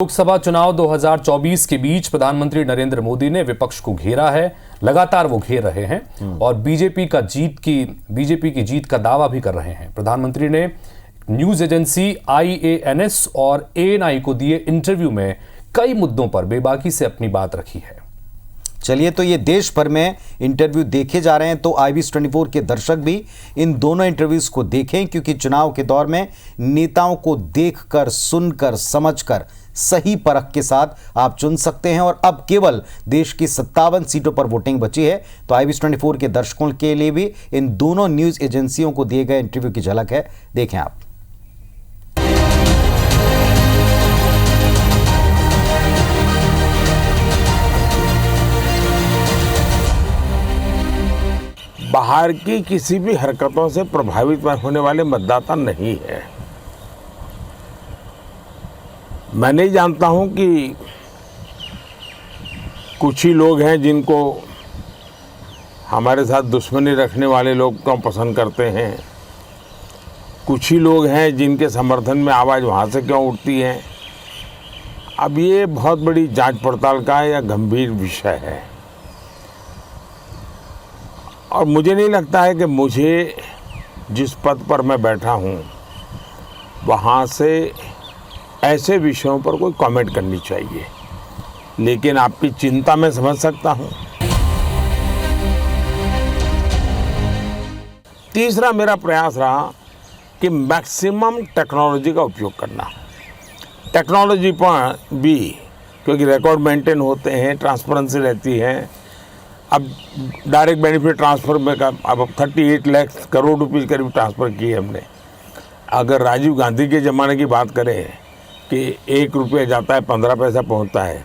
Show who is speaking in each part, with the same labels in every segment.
Speaker 1: लोकसभा चुनाव 2024 के बीच प्रधानमंत्री नरेंद्र मोदी ने विपक्ष को घेरा है। लगातार वो घेर रहे हैं और बीजेपी की जीत का दावा भी कर रहे हैं। प्रधानमंत्री ने न्यूज एजेंसी IANS और ANI को दिए इंटरव्यू में कई मुद्दों पर बेबाकी से अपनी बात रखी है।
Speaker 2: चलिए, तो ये देश भर में इंटरव्यू देखे जा रहे हैं, तो IBS24 के दर्शक भी इन दोनों इंटरव्यूज को देखें, क्योंकि चुनाव के दौर में नेताओं को देखकर, सुनकर, समझकर सही परख के साथ आप चुन सकते हैं। और अब केवल देश की 57 सीटों पर वोटिंग बची है, तो IBS24 के दर्शकों के लिए भी इन दोनों न्यूज एजेंसियों को दिए गए इंटरव्यू की झलक है। देखें आप।
Speaker 3: बाहर की किसी भी हरकतों से प्रभावित होने वाले मतदाता नहीं है। मैं नहीं जानता हूं कि कुछ ही लोग हैं जिनको हमारे साथ दुश्मनी रखने वाले लोग क्यों पसंद करते हैं, कुछ ही लोग हैं जिनके समर्थन में आवाज़ वहाँ से क्यों उठती है। अब ये बहुत बड़ी जांच पड़ताल का या गंभीर विषय है और मुझे नहीं लगता है कि मुझे जिस पद पर मैं बैठा हूँ वहाँ से ऐसे विषयों पर कोई कमेंट करनी चाहिए, लेकिन आपकी चिंता मैं समझ सकता हूँ। तीसरा मेरा प्रयास रहा कि मैक्सिमम टेक्नोलॉजी का उपयोग करना। टेक्नोलॉजी पर भी, क्योंकि रिकॉर्ड मेंटेन होते हैं, ट्रांसपेरेंसी रहती है। अब डायरेक्ट बेनिफिट ट्रांसफ़र में अब 38 लाख करोड़ रुपये करीब ट्रांसफ़र किए हमने। अगर राजीव गांधी के ज़माने की बात करें कि 1 रुपया जाता है 15 पैसा पहुंचता है,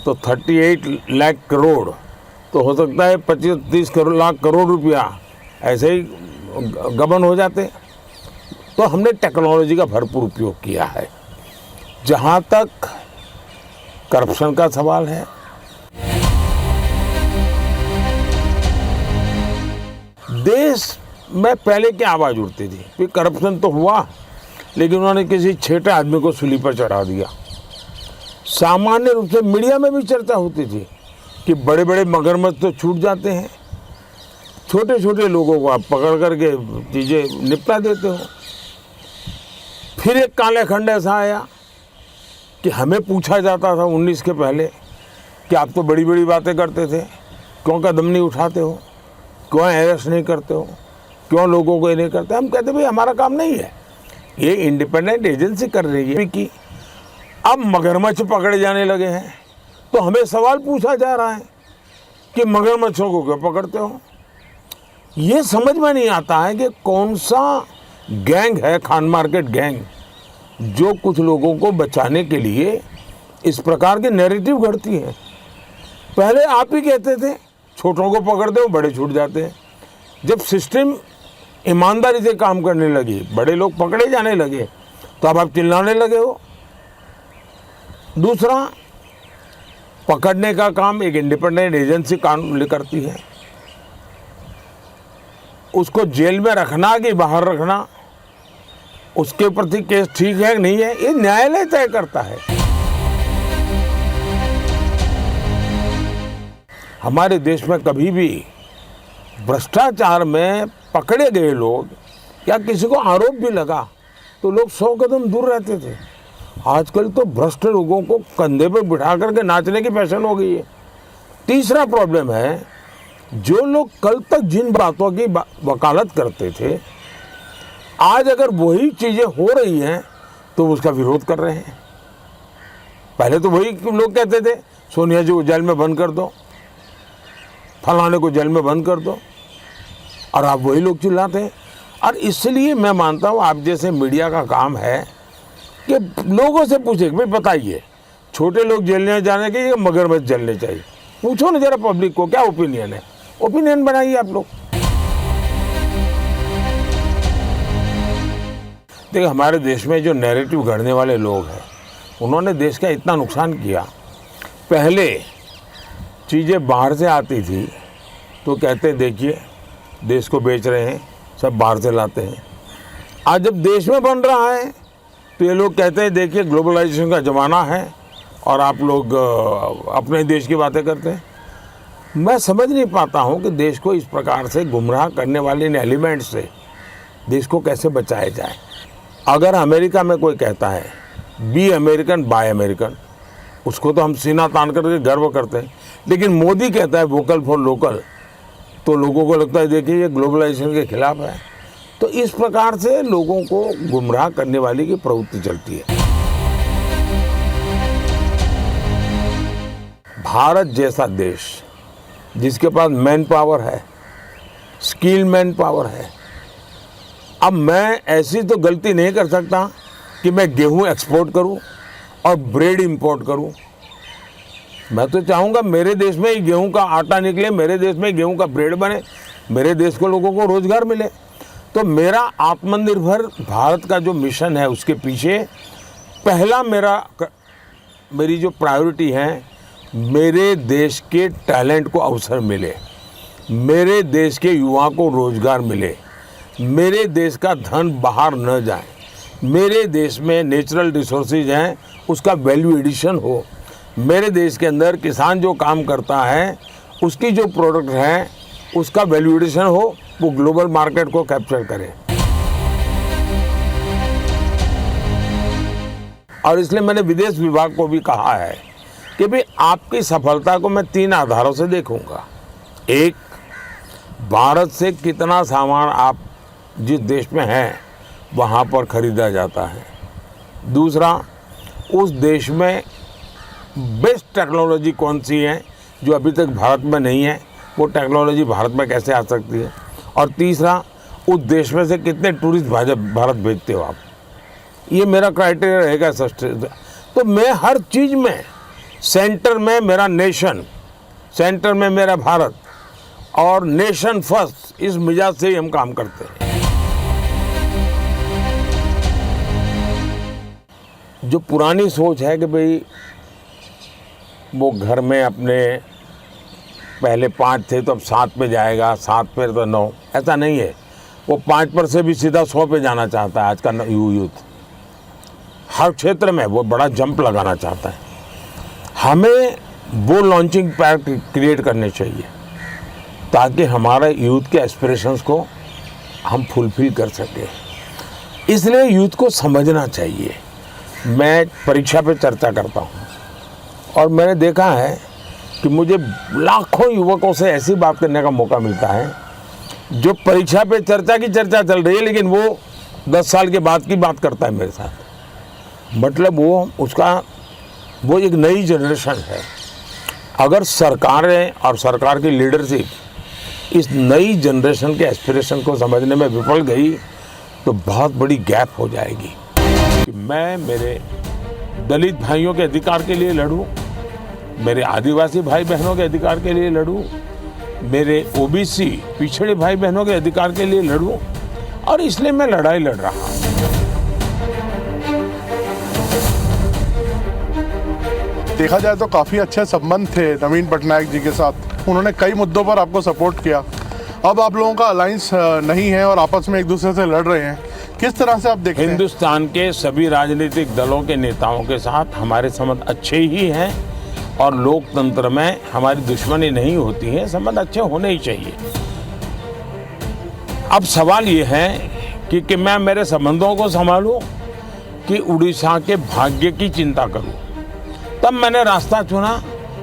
Speaker 3: तो 38 लाख करोड़ तो हो सकता है 25-30 लाख करोड़ रुपया ऐसे ही गबन हो जाते। तो हमने टेक्नोलॉजी का भरपूर उपयोग किया है। जहाँ तक करप्शन का सवाल है, देश में पहले क्या आवाज़ उठती थी कि करप्शन तो हुआ, लेकिन उन्होंने किसी छेटे आदमी को सूली पर चढ़ा दिया। सामान्य रूप से मीडिया में भी चर्चा होती थी कि बड़े बड़े मगरमच्छ तो छूट जाते हैं, छोटे छोटे लोगों को आप पकड़ करके चीज़ें निपटा देते हो। फिर एक काले खंड ऐसा आया कि हमें पूछा जाता था 19 के पहले कि आप तो बड़ी बड़ी बातें करते थे, क्यों कदम नहीं उठाते हो, क्यों अरेस्ट नहीं करते हो, क्यों लोगों को ये नहीं करते। हम कहते भाई हमारा काम नहीं है, ये इंडिपेंडेंट एजेंसी कर रही है कि अब मगरमच्छ पकड़े जाने लगे हैं, तो हमें सवाल पूछा जा रहा है कि मगरमच्छों को क्यों पकड़ते हो। ये समझ में नहीं आता है कि कौन सा गैंग है, खान मार्केट गैंग, जो कुछ लोगों को बचाने के लिए इस प्रकार के नैरेटिव घड़ती है। पहले आप ही कहते थे छोटों को पकड़ते हो, बड़े छूट जाते हैं। जब सिस्टम ईमानदारी से काम करने लगी, बड़े लोग पकड़े जाने लगे, तो अब आप चिल्लाने लगे हो। दूसरा, पकड़ने का काम एक इंडिपेंडेंट एजेंसी काम करती है। उसको जेल में रखना कि बाहर रखना, उसके प्रति केस ठीक है कि नहीं है, ये न्यायालय तय करता है। हमारे देश में कभी भी भ्रष्टाचार में पकड़े गए लोग या किसी को आरोप भी लगा तो लोग 100 कदम दूर रहते थे। आजकल तो भ्रष्ट लोगों को कंधे पर बिठा करके नाचने की फैशन हो गई है। तीसरा प्रॉब्लम है, जो लोग कल तक जिन बातों की वकालत करते थे, आज अगर वही चीज़ें हो रही हैं तो उसका विरोध कर रहे हैं। पहले तो वही लोग कहते थे सोनिया जी को जेल में बंद कर दो, फलाने को जेल में बंद कर दो, और आप वही लोग चिल्लाते हैं। और इसलिए मैं मानता हूँ आप जैसे मीडिया का काम है कि लोगों से पूछे भाई बताइए, छोटे लोग जेलने जाने के या मगरमच्छ जलने चाहिए, पूछो ना जरा पब्लिक को क्या ओपिनियन है, ओपिनियन बनाइए आप लोग। देखिए, हमारे देश में जो नैरेटिव गढ़ने वाले लोग हैं, उन्होंने देश का इतना नुकसान किया। पहले चीज़ें बाहर से आती थी तो कहते देखिए देश को बेच रहे हैं, सब बाहर से लाते हैं। आज जब देश में बन रहा है तो ये लोग कहते हैं देखिए ग्लोबलाइजेशन का ज़माना है, और आप लोग अपने देश की बातें करते हैं। मैं समझ नहीं पाता हूँ कि देश को इस प्रकार से गुमराह करने वाले इन एलिमेंट से देश को कैसे बचाया जाए। अगर अमेरिका में कोई कहता है बी अमेरिकन बाय अमेरिकन, उसको तो हम सीना तान करके गर्व करते हैं, लेकिन मोदी कहता है वोकल फॉर लोकल, तो लोगों को लगता है देखिए ये ग्लोबलाइजेशन के खिलाफ है। तो इस प्रकार से लोगों को गुमराह करने वाली की प्रवृत्ति चलती है। भारत जैसा देश जिसके पास मैन पावर है, स्किल मैन पावर है, अब मैं ऐसी तो गलती नहीं कर सकता कि मैं गेहूं एक्सपोर्ट करूं और ब्रेड इंपोर्ट करूं। मैं तो चाहूँगा मेरे देश में ही गेहूं का आटा निकले, मेरे देश में गेहूं का ब्रेड बने, मेरे देश को लोगों को रोजगार मिले। तो मेरा आत्मनिर्भर भारत का जो मिशन है उसके पीछे पहला मेरी जो प्रायोरिटी है, मेरे देश के टैलेंट को अवसर मिले, मेरे देश के युवा को रोजगार मिले, मेरे देश का धन बाहर न जाए, मेरे देश में नेचुरल रिसोर्सेज हैं उसका वैल्यू एडिशन हो, मेरे देश के अंदर किसान जो काम करता है उसकी जो प्रोडक्ट है उसका वैल्यू एडिशन हो, वो ग्लोबल मार्केट को कैप्चर करे। और इसलिए मैंने विदेश विभाग को भी कहा है कि भाई आपकी सफलता को मैं 3 आधारों से देखूंगा। एक, भारत से कितना सामान आप जिस देश में हैं वहाँ पर खरीदा जाता है। दूसरा, उस देश में बेस्ट टेक्नोलॉजी कौन सी है जो अभी तक भारत में नहीं है, वो टेक्नोलॉजी भारत में कैसे आ सकती है। और तीसरा, उस देश में से कितने टूरिस्ट भारत भेजते हो आप। ये मेरा क्राइटेरिया रहेगा सस्टेन। तो मैं हर चीज़ में सेंटर में मेरा नेशन, सेंटर में मेरा भारत और नेशन फर्स्ट, इस मिजाज से ही हम काम करते हैं। जो पुरानी सोच है कि भाई वो घर में अपने पहले 5 थे तो अब 7 पे जाएगा, 7 पे तो 9, ऐसा नहीं है। वो 5 पर से भी सीधा 100 पे जाना चाहता है आज का यूथ। हर क्षेत्र में वो बड़ा जंप लगाना चाहता है। हमें वो लॉन्चिंग पैड क्रिएट करने चाहिए ताकि हमारे यूथ के एस्पिरेशंस को हम फुलफिल कर सकें। इसलिए यूथ को समझना चाहिए। मैं परीक्षा पे चर्चा करता हूँ और मैंने देखा है कि मुझे लाखों युवकों से ऐसी बात करने का मौका मिलता है जो परीक्षा पे चर्चा की चर्चा चल रही है, लेकिन वो 10 साल के बाद की बात करता है मेरे साथ। मतलब वो एक नई जनरेशन है। अगर सरकारें और सरकार की लीडरशिप इस नई जनरेशन के एस्पिरेशन को समझने में विफल गई तो बहुत बड़ी गैप हो जाएगी। कि मैं मेरे दलित भाइयों के अधिकार के लिए लड़ूं, मेरे आदिवासी भाई बहनों के अधिकार के लिए लड़ूं, मेरे ओबीसी पिछड़े भाई बहनों के अधिकार के लिए लड़ूं, और इसलिए मैं लड़ाई लड़ रहा हूं।
Speaker 4: देखा जाए तो काफ़ी अच्छे संबंध थे नवीन पटनायक जी के साथ। उन्होंने कई मुद्दों पर आपको सपोर्ट किया। अब आप लोगों का अलायंस नहीं है और आपस में एक दूसरे से लड़ रहे हैं, किस तरह से आप देखते हैं?
Speaker 3: हिंदुस्तान के सभी राजनीतिक दलों के नेताओं के साथ हमारे संबंध अच्छे ही हैं और लोकतंत्र में हमारी दुश्मनी नहीं होती है, संबंध अच्छे होने ही चाहिए। अब सवाल ये है कि मैं मेरे संबंधों को संभालूं कि उड़ीसा के भाग्य की चिंता करूं। तब मैंने रास्ता चुना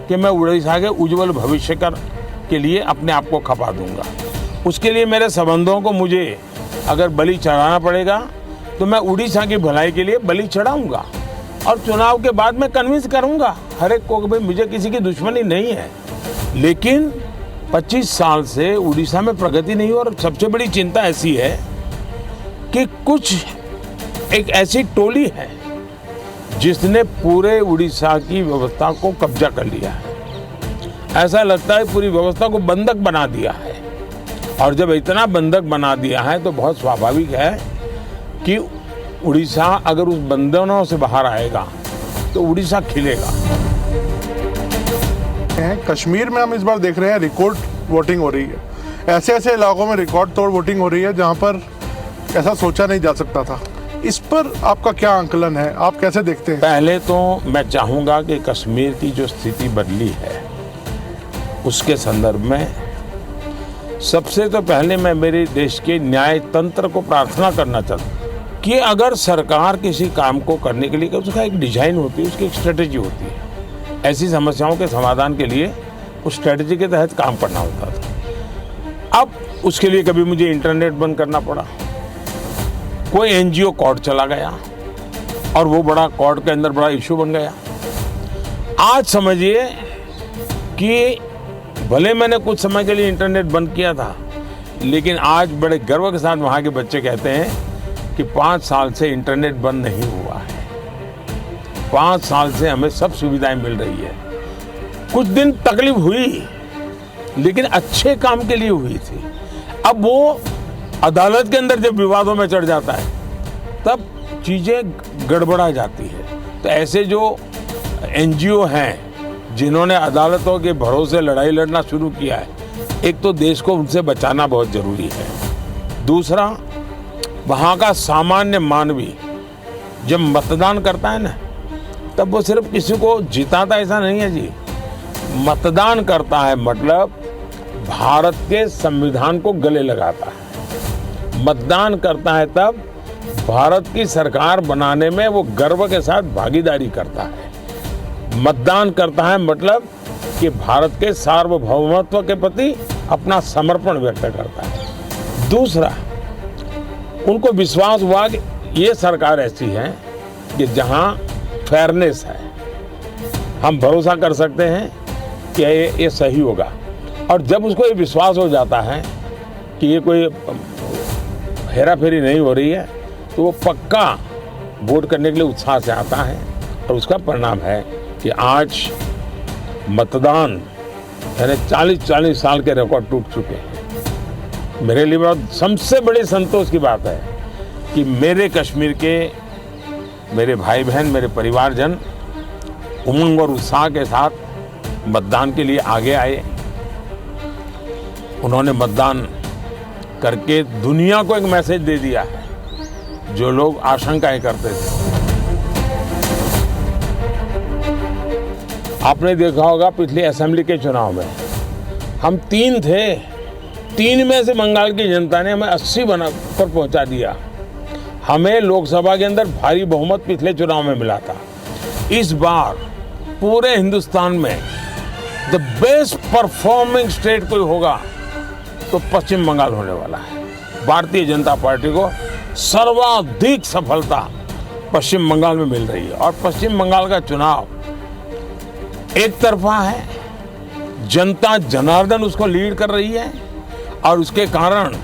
Speaker 3: कि मैं उड़ीसा के उज्जवल भविष्य के लिए अपने आप को खपा दूंगा। उसके लिए मेरे संबंधों को मुझे अगर बलि चढ़ाना पड़ेगा तो मैं उड़ीसा की भलाई के लिए बलि चढ़ाऊंगा और चुनाव के बाद मैं कन्विंस करूंगा हर एक को कि भाई मुझे किसी की दुश्मनी नहीं है। लेकिन 25 साल से उड़ीसा में प्रगति नहीं हो और सबसे बड़ी चिंता ऐसी है कि एक ऐसी टोली है जिसने पूरे उड़ीसा की व्यवस्था को कब्जा कर लिया है। ऐसा लगता है पूरी व्यवस्था को बंधक बना दिया है, और जब इतना बंधक बना दिया है तो बहुत स्वाभाविक है कि उड़ीसा अगर उस बंधनों से बाहर आएगा तो उड़ीसा खिलेगा।
Speaker 4: कश्मीर में हम इस बार देख रहे हैं रिकॉर्ड वोटिंग हो रही है। ऐसे ऐसे इलाकों में रिकॉर्ड तोड़ वोटिंग हो रही है जहां पर ऐसा सोचा नहीं जा सकता था। इस पर आपका क्या आंकलन है, आप कैसे देखते हैं?
Speaker 3: पहले तो मैं चाहूँगा कि कश्मीर की जो स्थिति बदली है उसके संदर्भ में सबसे तो पहले मैं मेरे देश के न्याय तंत्र को प्रार्थना करना चाहता हूँ कि अगर सरकार किसी काम को करने के लिए उसका एक डिजाइन होती है, उसकी एक स्ट्रेटेजी होती है। ऐसी समस्याओं के समाधान के लिए उस स्ट्रेटेजी के तहत काम करना होता था। अब उसके लिए कभी मुझे इंटरनेट बंद करना पड़ा, कोई एनजीओ कोर्ट चला गया और वो बड़ा कोर्ट के अंदर बड़ा इशू बन गया। आज समझिए कि भले मैंने कुछ समय के लिए इंटरनेट बंद किया था, लेकिन आज बड़े गर्व के साथ वहाँ के बच्चे कहते हैं कि 5 साल से इंटरनेट बंद नहीं हुआ है, 5 साल से हमें सब सुविधाएं मिल रही है। कुछ दिन तकलीफ हुई लेकिन अच्छे काम के लिए हुई थी। अब वो अदालत के अंदर जब विवादों में चढ़ जाता है तब चीज़ें गड़बड़ा जाती है। तो ऐसे जो एनजीओ हैं जिन्होंने अदालतों के भरोसे लड़ाई लड़ना शुरू किया है, एक तो देश को उनसे बचाना बहुत ज़रूरी है। दूसरा, वहाँ का सामान्य मानवी जब मतदान करता है ना, तब वो सिर्फ किसी को जिताता ऐसा नहीं है जी। मतदान करता है मतलब भारत के संविधान को गले लगाता है। मतदान करता है तब भारत की सरकार बनाने में वो गर्व के साथ भागीदारी करता है। मतदान करता है मतलब कि भारत के सार्वभौमत्व के प्रति अपना समर्पण व्यक्त करता है। दूसरा, उनको विश्वास हुआ कि ये सरकार ऐसी है कि जहां फेयरनेस है, हम भरोसा कर सकते हैं कि ये सही होगा। और जब उसको ये विश्वास हो जाता है कि ये कोई हेरा फेरी नहीं हो रही है, तो वो पक्का वोट करने के लिए उत्साह से आता है। और उसका परिणाम है कि आज मतदान यानी 40-40 साल के रिकॉर्ड टूट चुके हैं। मेरे लिए बहुत सबसे बड़ी संतोष की बात है कि मेरे कश्मीर के मेरे भाई बहन, मेरे परिवारजन उमंग और उत्साह के साथ मतदान के लिए आगे आए। उन्होंने मतदान करके दुनिया को एक मैसेज दे दिया है जो लोग आशंकाएं करते थे। आपने देखा होगा पिछले असेंबली के चुनाव में हम 3 थे, 3 में से बंगाल की जनता ने हमें 80 पर पहुंचा दिया। हमें लोकसभा के अंदर भारी बहुमत पिछले चुनाव में मिला था। इस बार पूरे हिंदुस्तान में द बेस्ट परफॉर्मिंग स्टेट कोई होगा तो पश्चिम बंगाल होने वाला है। भारतीय जनता पार्टी को सर्वाधिक सफलता पश्चिम बंगाल में मिल रही है। और पश्चिम बंगाल का चुनाव एक तरफा है, जनता जनार्दन उसको लीड कर रही है और उसके कारण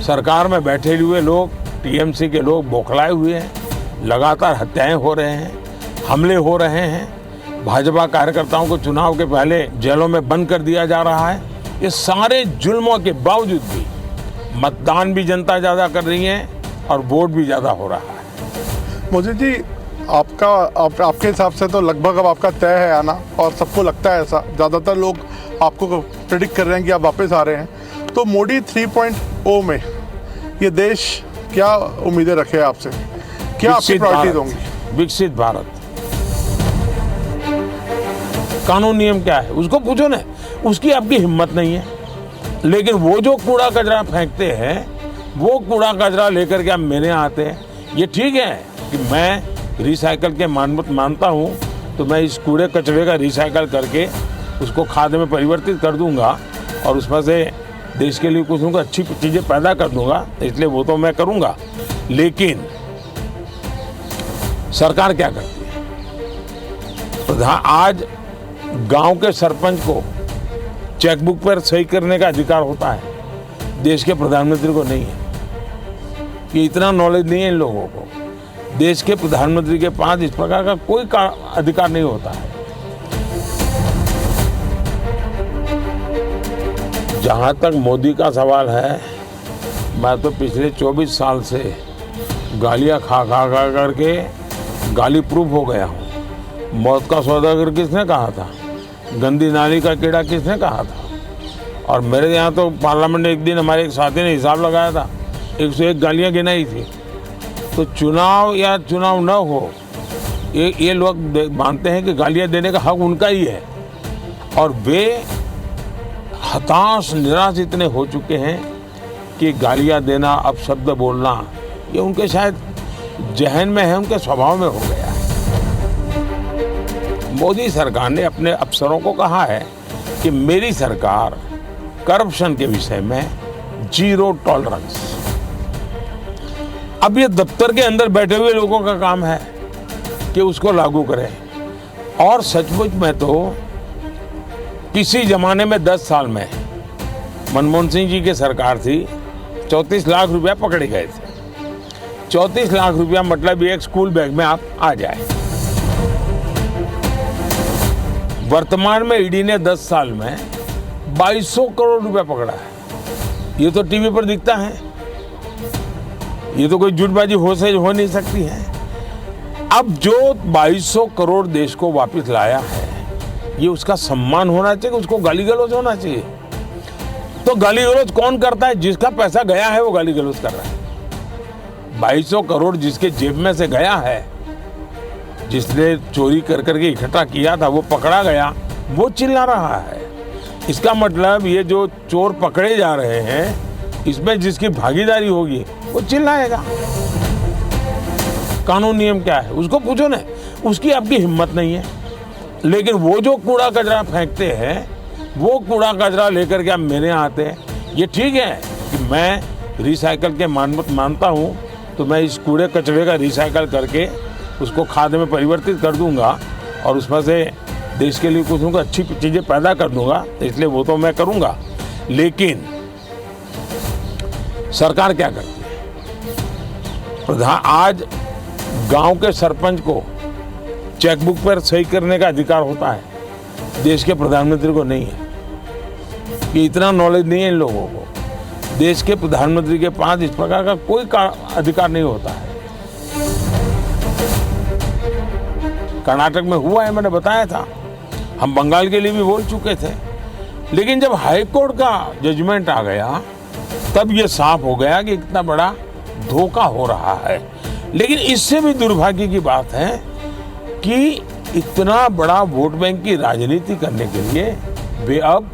Speaker 3: सरकार में बैठे हुए लोग, टीएमसी के लोग बौखलाए हुए हैं। लगातार हत्याएं हो रहे हैं, हमले हो रहे हैं, भाजपा कार्यकर्ताओं को चुनाव के पहले जेलों में बंद कर दिया जा रहा है। ये सारे जुल्मों के बावजूद भी मतदान भी जनता ज़्यादा कर रही है और वोट भी ज़्यादा हो रहा है।
Speaker 4: मोदी जी, आपके हिसाब से तो लगभग अब आपका तय है आना, और सबको लगता है ऐसा, ज़्यादातर लोग आपको प्रेडिक्ट कर रहे हैं कि आप वापस आ रहे हैं। तो मोदी 3.0 में ये देश क्या उम्मीदें रखे आपसे, क्या आपकी प्रायोरिटीज होंगी?
Speaker 3: विकसित भारत। कानून नियम क्या है उसको पूछो ना, उसकी आपकी हिम्मत नहीं है। लेकिन वो जो कूड़ा कचरा फेंकते हैं, वो कूड़ा कचरा लेकर के आप मेरे यहाँ आते हैं। ये ठीक है कि मैं रिसाइकल के मानता हूँ, तो मैं इस कूड़े कचरे का रिसाइकल करके उसको खाद में परिवर्तित कर दूंगा और उसमें से देश के लिए कुछ न कुछ अच्छी चीज़ें पैदा कर दूंगा, इसलिए वो तो मैं करूंगा। लेकिन सरकार क्या करती है? आज गांव के सरपंच को चेकबुक पर सही करने का अधिकार होता है, देश के प्रधानमंत्री को नहीं है। कि इतना नॉलेज नहीं है इन लोगों को। देश के प्रधानमंत्री के पास इस प्रकार का कोई अधिकार नहीं होता है। जहाँ तक मोदी का सवाल है, मैं तो पिछले 24 साल से गालियाँ खा करके गाली प्रूफ हो गया हूँ। मौत का सौदागर किसने कहा था? गंदी नाली का कीड़ा किसने कहा था? और मेरे यहाँ तो पार्लियामेंट में एक दिन हमारे एक साथी ने हिसाब लगाया था, 101 गालियाँ गिनाई थी। तो चुनाव या चुनाव न हो, ये लोग मानते हैं कि गालियां देने का हक उनका ही है, और वे हताश निराश इतने हो चुके हैं कि गालियां देना, अपशब्द बोलना, ये उनके शायद जहन में है, उनके स्वभाव में हो गया है। मोदी सरकार ने अपने अफसरों को कहा है कि मेरी सरकार करप्शन के विषय में 0 टॉलरेंस। अब ये दफ्तर के अंदर बैठे हुए लोगों का काम है कि उसको लागू करें, और सचमुच में तो किसी जमाने में 10 साल में मनमोहन सिंह जी की सरकार थी, 34 लाख रुपया पकड़े गए थे। 34 लाख रुपया मतलब एक स्कूल बैग में आप आ जाए। वर्तमान में ईडी ने 10 साल में 2200 करोड़ रुपया पकड़ा है। ये तो टीवी पर दिखता है, ये तो कोई झूठबाजी हो नहीं सकती है। अब जो 2200 करोड़ देश को वापस लाया है, ये उसका सम्मान होना चाहिए, उसको गाली गलौज होना चाहिए। तो गाली गलौज कौन करता है? जिसका पैसा गया है वो गाली गलौज कर रहा है। 2200 करोड़ जिसके जेब में से गया है, जिसने चोरी कर करके इकट्ठा किया था, वो पकड़ा गया, वो चिल्ला रहा है। इसका मतलब ये जो चोर पकड़े जा रहे हैं, इसमें जिसकी भागीदारी होगी वो चिल्लाएगा। कानून नियम क्या है उसको पूछो ना, उसकी आपकी हिम्मत नहीं है। लेकिन वो जो कूड़ा कचरा फेंकते हैं, वो कूड़ा कचरा लेकर के आप मेरे यहाँ आते हैं। ये ठीक है कि मैं रिसाइकल के मानता हूँ, तो मैं इस कूड़े कचरे का रिसाइकल करके उसको खाद में परिवर्तित कर दूंगा और उसमें से देश के लिए कुछ उनको अच्छी चीज़ें पैदा कर दूंगा, इसलिए वो तो मैं करूंगा। लेकिन सरकार क्या करती है? आज गांव के सरपंच को चेकबुक पर सही करने का अधिकार होता है, देश के प्रधानमंत्री को नहीं है। कि इतना नॉलेज नहीं है इन लोगों को। देश के प्रधानमंत्री के पास इस प्रकार का कोई अधिकार नहीं होता है। कर्नाटक में हुआ है, मैंने बताया था, हम बंगाल के लिए भी बोल चुके थे। लेकिन जब हाई कोर्ट का जजमेंट आ गया, तब ये साफ हो गया कि इतना बड़ा धोखा हो रहा है। लेकिन इससे भी दुर्भाग्य की बात है कि इतना बड़ा वोट बैंक की राजनीति करने के लिए वे अब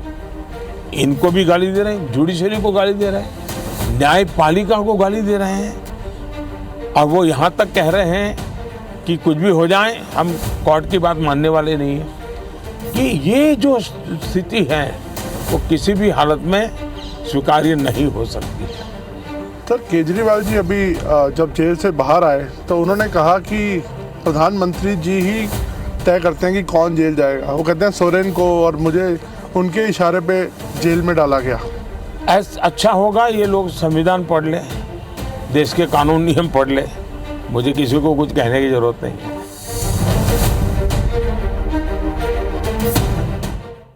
Speaker 3: इनको भी गाली दे रहे हैं, जुडिशरी को गाली दे रहे हैं, न्यायपालिका को गाली दे रहे हैं, और वो यहाँ तक कह रहे हैं कि कुछ भी हो जाए हम कोर्ट की बात मानने वाले नहीं हैं। कि ये जो स्थिति है वो किसी भी हालत में स्वीकार्य नहीं हो सकती है।
Speaker 4: सर, केजरीवाल जी अभी जब जेल से बाहर आए तो उन्होंने कहा कि प्रधानमंत्री जी ही तय करते हैं कि कौन जेल जाएगा। वो कहते हैं सोरेन को, और मुझे उनके इशारे पे जेल में डाला गया।
Speaker 3: अच्छा होगा ये लोग संविधान पढ़ लें, देश के कानून नियम पढ़ लें, मुझे किसी को कुछ कहने की जरूरत नहीं है।